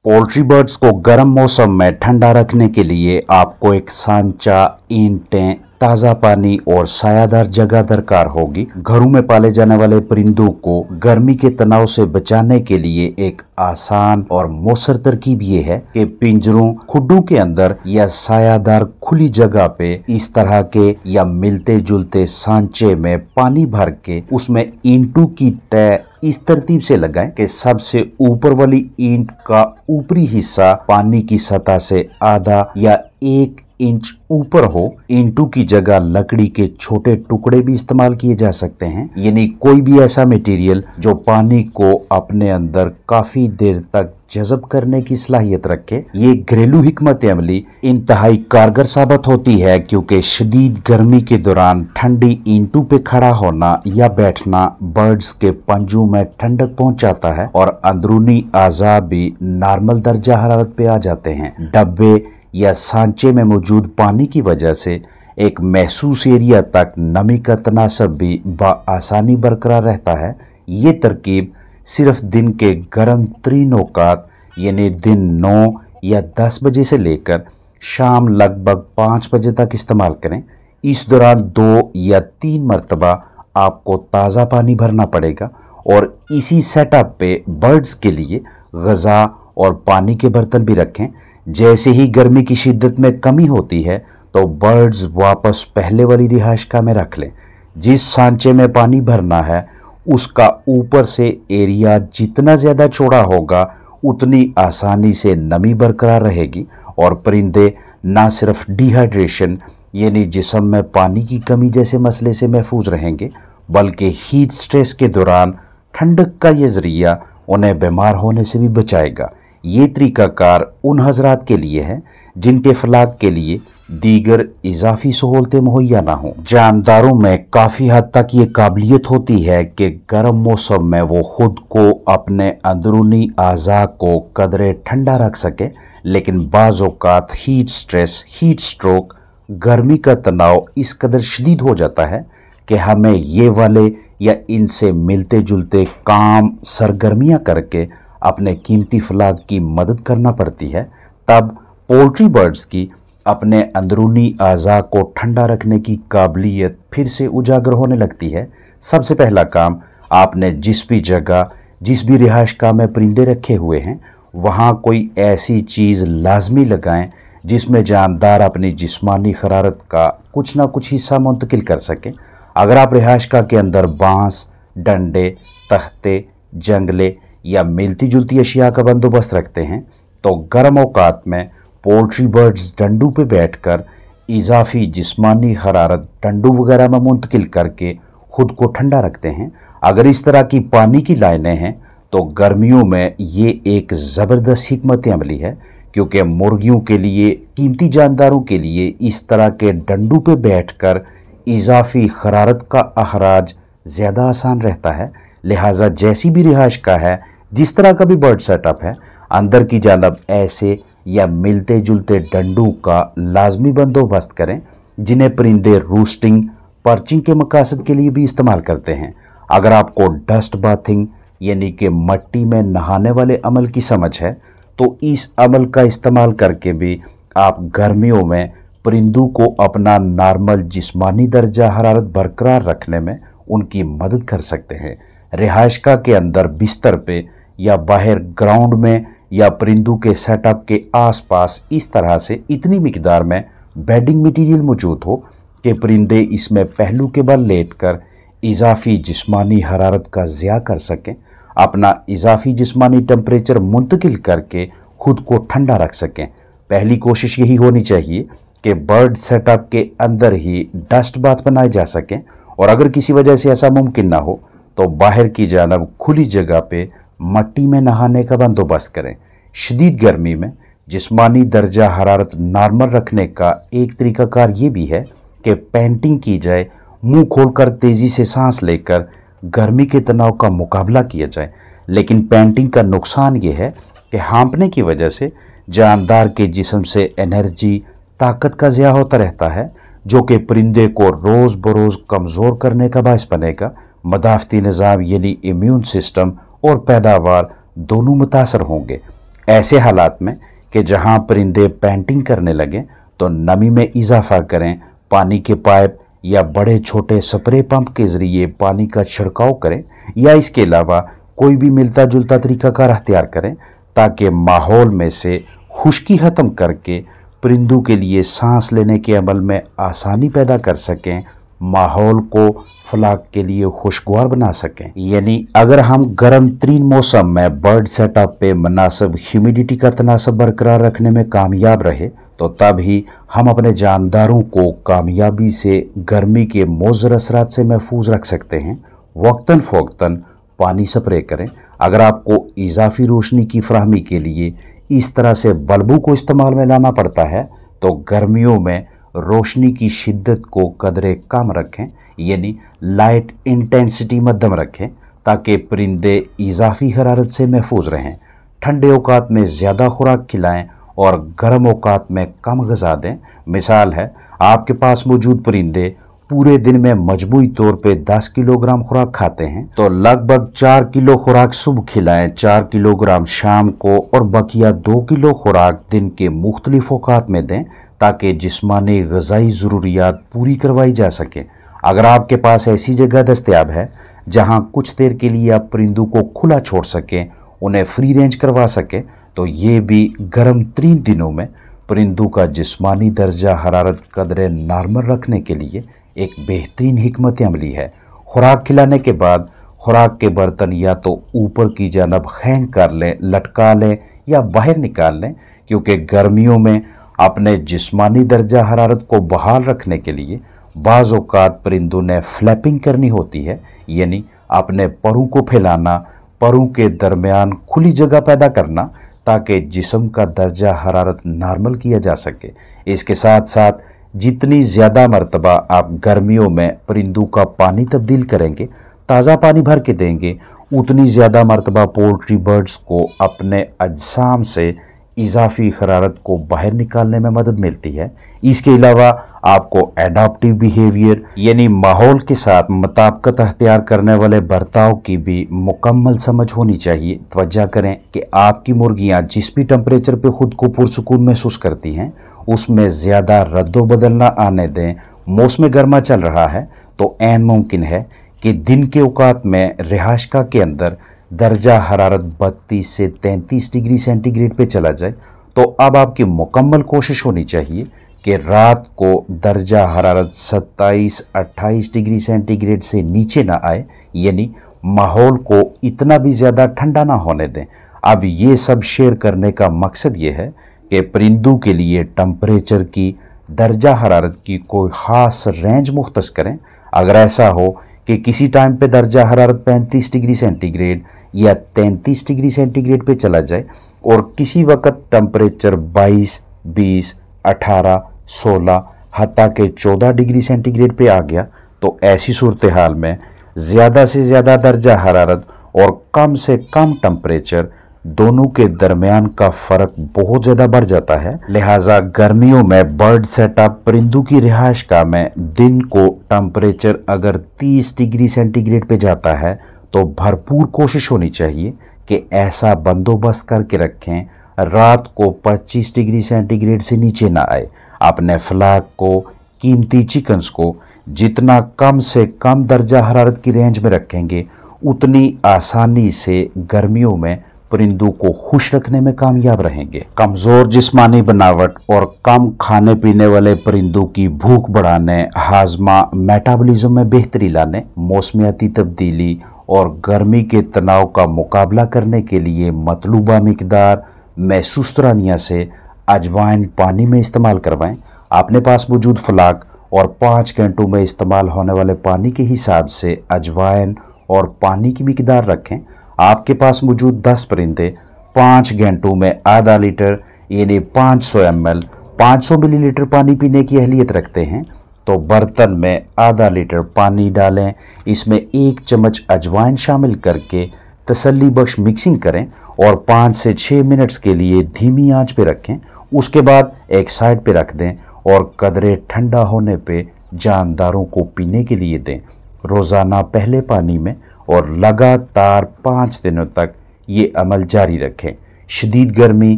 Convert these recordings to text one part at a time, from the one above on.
Poultry birds को गर्म मौसम में ठंडा रखने के लिए आपको एक सांचा, ईंटें, ताज़ा पानी और सायादार जगह दरकार होगी। घरों में पाले जाने वाले परिंदों को गर्मी के तनाव से बचाने के लिए एक आसान और मौसर तरकीब ये है कि पिंजरों, खुड्डों के अंदर या सायादार खुली जगह पे इस तरह के या मिलते जुलते सांचे में पानी भर के उसमें ईंटों की तय इस तरतीब से लगाएं कि सबसे ऊपर वाली ईंट का ऊपरी हिस्सा पानी की सतह से आधा या 1 इंच ऊपर हो। ईंटों की जगह लकड़ी के छोटे टुकड़े भी इस्तेमाल किए जा सकते हैं, यानी कोई भी ऐसा मटेरियल जो पानी को अपने अंदर काफी देर तक जज़ब करने की सलाहियत रखे। ये घरेलू हिकमत अमली इंतहाई कारगर साबित होती है, क्योंकि शदीद गर्मी के दौरान ठंडी ईंटों पे खड़ा होना या बैठना बर्ड्स के पंजों में ठंडक पहुंचाता है और अंदरूनी आज़ा भी नॉर्मल दर्जा हरारत पे आ जाते हैं। डब्बे या सांचे में मौजूद पानी की वजह से एक महसूस एरिया तक नमी का तनासब भी आसानी बरकरार रहता है। ये तरकीब सिर्फ दिन के गर्म तरीन औकात यानी दिन 9 या 10 बजे से लेकर शाम लगभग 5 बजे तक इस्तेमाल करें। इस दौरान 2 या 3 मरतबा आपको ताज़ा पानी भरना पड़ेगा और इसी सेटअप पे बर्ड्स के लिए ग़िज़ा और पानी के बर्तन भी रखें। जैसे ही गर्मी की शिद्दत में कमी होती है तो बर्ड्स वापस पहले वाली रिहाइशगाह में रख लें। जिस सांचे में पानी भरना है उसका ऊपर से एरिया जितना ज़्यादा चौड़ा होगा उतनी आसानी से नमी बरकरार रहेगी और परिंदे ना सिर्फ डिहाइड्रेशन यानी जिस्म में पानी की कमी जैसे मसले से महफूज रहेंगे, बल्कि हीट स्ट्रेस के दौरान ठंडक का ये ज़रिया उन्हें बीमार होने से भी बचाएगा। ये तरीकाकार उन हजरात के लिए है जिनके फलाग के लिए दीगर इजाफी सहूलतें मुहैया ना हों। जानदारों में काफ़ी हद तक ये काबिलियत होती है कि गर्म मौसम में वो खुद को अपने अंदरूनी आज़ा को कदरे ठंडा रख सके, लेकिन बाज़ औक़ात हीट स्ट्रेस, हीट स्ट्रोक, गर्मी का तनाव इस कदर शदीद हो जाता है कि हमें ये वाले या इनसे मिलते जुलते काम सरगर्मियाँ करके अपने कीमती फलाग की मदद करना पड़ती है। तब पोल्ट्री बर्ड्स की अपने अंदरूनी आज़ा को ठंडा रखने की काबिलियत फिर से उजागर होने लगती है। सबसे पहला काम, आपने जिस भी जगह, जिस भी रिहाइशगाह में परिंदे रखे हुए हैं वहाँ कोई ऐसी चीज़ लाजमी लगाएं जिसमें जानदार अपनी जिस्मानी हरारत का कुछ ना कुछ हिस्सा मुंतकिल कर सकें। अगर आप रिहाइशगाह के अंदर बांस, डंडे, तख्ते, जंगले या मिलती जुलती अशिया का बंदोबस्त रखते हैं तो गर्म औकात में पोल्ट्री बर्ड्स डंडों पे बैठकर इजाफी जिस्मानी हरारत डंडों वगैरह में मुंतकिल करके खुद को ठंडा रखते हैं। अगर इस तरह की पानी की लाइनें हैं तो गर्मियों में ये एक ज़बरदस्त हिकमत अमली है, क्योंकि मुर्गियों के लिए, कीमती जानदारों के लिए इस तरह के डंडों पे बैठकर इजाफी हरारत का अखराज ज़्यादा आसान रहता है। लिहाजा जैसी भी रिहाइशगाह है, जिस तरह का भी बर्ड सेटअप है, अंदर की जानब ऐसे या मिलते जुलते डंडों का लाजमी बंदोबस्त करें जिन्हें परिंदे रूस्टिंग, पर्चिंग के मकासद के लिए भी इस्तेमाल करते हैं। अगर आपको डस्ट बाथिंग यानी कि मट्टी में नहाने वाले अमल की समझ है तो इस अमल का इस्तेमाल करके भी आप गर्मियों में परिंदों को अपना नॉर्मल जिस्मानी दर्जा हरारत बरकरार रखने में उनकी मदद कर सकते हैं। रिहाइशगाह के अंदर बिस्तर पे या बाहर ग्राउंड में या परिंदों के सेटअप के आसपास इस तरह से इतनी मिकदार में बेडिंग मटेरियल मौजूद हो कि परिंदे इसमें पहलू के बल लेटकर इजाफी जिस्मानी हरारत का ज़िया कर सकें, अपना इजाफी जिस्मानी टेम्परेचर मुंतकिल करके खुद को ठंडा रख सकें। पहली कोशिश यही होनी चाहिए कि बर्ड सेटअप के अंदर ही डस्ट बाथ बनाए जा सकें, और अगर किसी वजह से ऐसा मुमकिन ना हो तो बाहर की जानब खुली जगह पे मट्टी में नहाने का बंदोबस्त करें। शदीद गर्मी में जिस्मानी दर्जा हरारत नॉर्मल रखने का एक तरीकाकार ये भी है कि पेंटिंग की जाए, मुंह खोलकर तेज़ी से सांस लेकर गर्मी के तनाव का मुकाबला किया जाए। लेकिन पेंटिंग का नुकसान ये है कि हाँपने की वजह से जानदार के जिस्म से एनर्जी, ताकत का ज़िया होता रहता है, जो कि परिंदे को रोज़ बरोज़ कमज़ोर करने का बायस बनेगा। मदाफ़ती निज़ाम यानी इम्यून सिस्टम और पैदावार दोनों मुतासर होंगे। ऐसे हालात में कि जहां परिंदे पेंटिंग करने लगे तो नमी में इजाफा करें, पानी के पाइप या बड़े छोटे स्प्रे पंप के जरिए पानी का छिड़काव करें या इसके अलावा कोई भी मिलता जुलता तरीकाकार अख्तियार करें ताकि माहौल में से खुश्की ख़त्म करके परिंदों के लिए सांस लेने के अमल में आसानी पैदा कर सकें, माहौल को फलाक के लिए खुशगवार बना सकें। यानी अगर हम गर्म तरीन मौसम में बर्ड सेटअप पे मुनासिब ह्यूमिडिटी का तनासब बरकरार रखने में कामयाब रहे तो तब ही हम अपने जानदारों को कामयाबी से गर्मी के मुज़र असरात से महफूज रख सकते हैं। वक्तन फ़ौक्तन पानी स्प्रे करें। अगर आपको इजाफी रोशनी की फराहमी के लिए इस तरह से बल्बों को इस्तेमाल में लाना पड़ता है तो गर्मियों में रोशनी की शिद्दत को कदरे कम रखें, यानी लाइट इंटेंसिटी मध्यम रखें ताकि परिंदे इजाफी हरारत से महफूज रहें। ठंडे औकात में ज़्यादा खुराक खिलाएं और गर्म औकात में कम ग़िज़ा दें। मिसाल है, आपके पास मौजूद परिंदे पूरे दिन में मजमूई तौर पे 10 किलोग्राम खुराक खाते हैं तो लगभग 4 किलो खुराक सुबह खिलाएं, 4 किलोग्राम शाम को और बकिया 2 किलो खुराक दिन के मुख्तलिफ औकात में दें ताकि जिस्मानी ग़िज़ाई ज़रूरियात पूरी करवाई जा सके। अगर आपके पास ऐसी जगह दस्तयाब है जहां कुछ देर के लिए आप परिंदों को खुला छोड़ सकें, उन्हें फ्री रेंज करवा सकें, तो ये भी गर्म तरीन दिनों में परिंदों का जिस्मानी दर्जा हरारत कदरे नॉर्मल रखने के लिए एक बेहतरीन हिकमत अमली है। खुराक खिलाने के बाद खुराक के बर्तन या तो ऊपर की जानब हैंग कर लें, लटका लें या बाहर निकाल लें, क्योंकि गर्मियों में अपने जिस्मानी दर्जा हरारत को बहाल रखने के लिए बाज़ औक़ात परिंदों ने फ्लैपिंग करनी होती है, यानी अपने परों को फैलाना, परों के दरमियान खुली जगह पैदा करना ताकि जिस्म का दर्जा हरारत नॉर्मल किया जा सके। इसके साथ साथ जितनी ज़्यादा मरतबा आप गर्मियों में परिंदों का पानी तब्दील करेंगे, ताज़ा पानी भर के देंगे, उतनी ज़्यादा मरतबा पोल्ट्री बर्ड्स को अपने अजसाम से इजाफी हरारत को बाहर निकालने में मदद मिलती है। इसके अलावा आपको एडाप्टिव बिहेवियर यानी माहौल के साथ मुताबिकत अख्तियार करने वाले बर्ताव की भी मुकम्मल समझ होनी चाहिए। तवज्जो करें कि आपकी मुर्गियां जिस भी टेम्परेचर पे खुद को पुरसुकून महसूस करती हैं उसमें ज़्यादा रद्दो बदल ना आने दें। मौसम गर्मा चल रहा है तो ऐन मुमकिन है कि दिन के औकात में रिहाइशगाह के अंदर दर्जा हरारत 32 से 33 डिग्री सेंटीग्रेड पे चला जाए, तो अब आपकी मुकम्मल कोशिश होनी चाहिए कि रात को दर्जा हरारत 27-28 डिग्री सेंटीग्रेड से नीचे ना आए, यानी माहौल को इतना भी ज़्यादा ठंडा ना होने दें। अब ये सब शेयर करने का मकसद ये है कि परिंदों के लिए टेम्परेचर की, दर्जा हरारत की कोई ख़ास रेंज मुख्तस करें। अगर ऐसा हो कि किसी टाइम पे दर्जा हरारत 35 डिग्री सेंटीग्रेड या 33 डिग्री सेंटीग्रेड पे चला जाए और किसी वक्त टेम्परेचर 22, 20, 18, 16 हत्ता के 14 डिग्री सेंटीग्रेड पे आ गया, तो ऐसी सूरत हाल में ज़्यादा से ज़्यादा दर्जा हरारत और कम से कम टेम्परेचर दोनों के दरमियान का फ़र्क बहुत ज़्यादा बढ़ जाता है। लिहाजा गर्मियों में बर्ड सेटअप परिंदों की रिहाइशगाह में दिन को टेम्परेचर अगर 30 डिग्री सेंटीग्रेड पे जाता है तो भरपूर कोशिश होनी चाहिए कि ऐसा बंदोबस्त करके रखें रात को 25 डिग्री सेंटीग्रेड से नीचे ना आए। अपने फ्लाक को, कीमती चिकन्स को जितना कम से कम दर्जा हरारत की रेंज में रखेंगे उतनी आसानी से गर्मियों में परिंदों को खुश रखने में कामयाब रहेंगे। कमज़ोर जिस्मानी बनावट और कम खाने पीने वाले परिंदों की भूख बढ़ाने, हाजमा मेटाबॉलिज्म में बेहतरी लाने, मौसमियाती तब्दीली और गर्मी के तनाव का मुकाबला करने के लिए मतलूबा मिकदार महसूसरानिया से अजवाइन पानी में इस्तेमाल करवाएं। अपने पास मौजूद फ्लाक और 5 घंटों में इस्तेमाल होने वाले पानी के हिसाब से अजवाइन और पानी की मिकदार रखें। आपके पास मौजूद 10 परिंदे 5 घंटों में आधा लीटर यानी 500 ml 500 मिलीलीटर पानी पीने की अहलियत रखते हैं, तो बर्तन में आधा लीटर पानी डालें, इसमें 1 चम्मच अजवाइन शामिल करके तसल्ली बख्श मिक्सिंग करें और 5 से 6 मिनट्स के लिए धीमी आंच पे रखें। उसके बाद एक साइड पे रख दें और कदरे ठंडा होने पे जानदारों को पीने के लिए दें। रोज़ाना पहले पानी में और लगातार 5 दिनों तक ये अमल जारी रखें। शदीद गर्मी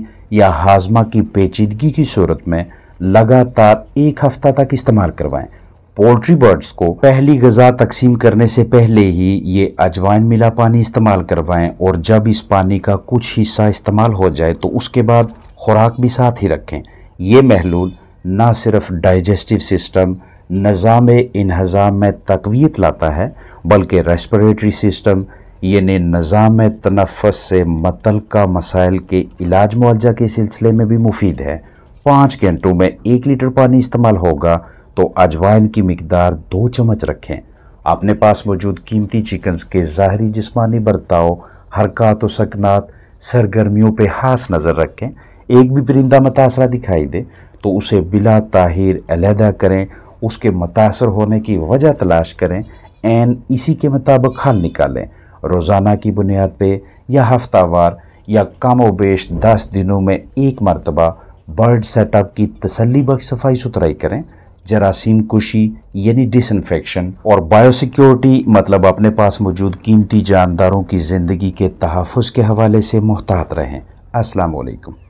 या हाजमा की पेचीदगी की सूरत में लगातार 1 हफ्ता तक इस्तेमाल करवाएं। पोल्ट्री बर्ड्स को पहली ग़िज़ा तकसीम करने से पहले ही ये अजवाइन मिला पानी इस्तेमाल करवाएं और जब इस पानी का कुछ हिस्सा इस्तेमाल हो जाए तो उसके बाद खुराक भी साथ ही रखें। ये महलूल ना सिर्फ डाइजेस्टिव सिस्टम निज़ाम इन्हज़ाम में तक़वियत लाता है बल्कि रेस्पिरेटरी सिस्टम यानी निज़ाम तनफ़्फ़ुस से मुतल्लिक़ा मसाइल के इलाज मुआवजा के सिलसिले में भी मुफीद है। 5 घंटों में 1 लीटर पानी इस्तेमाल होगा तो अजवाइन की मिकदार 2 चम्मच रखें। अपने पास मौजूद कीमती चिकन्स के ज़ाहरी जिस्मानी बर्ताव, हरकत व सकनात, सरगर्मियों पे खास नज़र रखें। एक भी परिंदा मुतासरा दिखाई दे तो उसे बिला ताहीर अलहदा करें, उसके मुतासर होने की वजह तलाश करें, एन इसी के मुताबिक हल निकालें। रोज़ाना की बुनियाद पे या हफ्तावार या कम व बेश 10 दिनों में 1 मरतबा बर्ड सेटअप की तसल्ली बख्श सफाई सुथराई करें। जरासीम कुशी यानी डिसइंफेक्शन और बायोसिक्योरिटी मतलब अपने पास मौजूद कीमती जानदारों की ज़िंदगी के तहफ़्फ़ुज़ के हवाले से मुहतात रहें। अस्सलाम वालेकुम।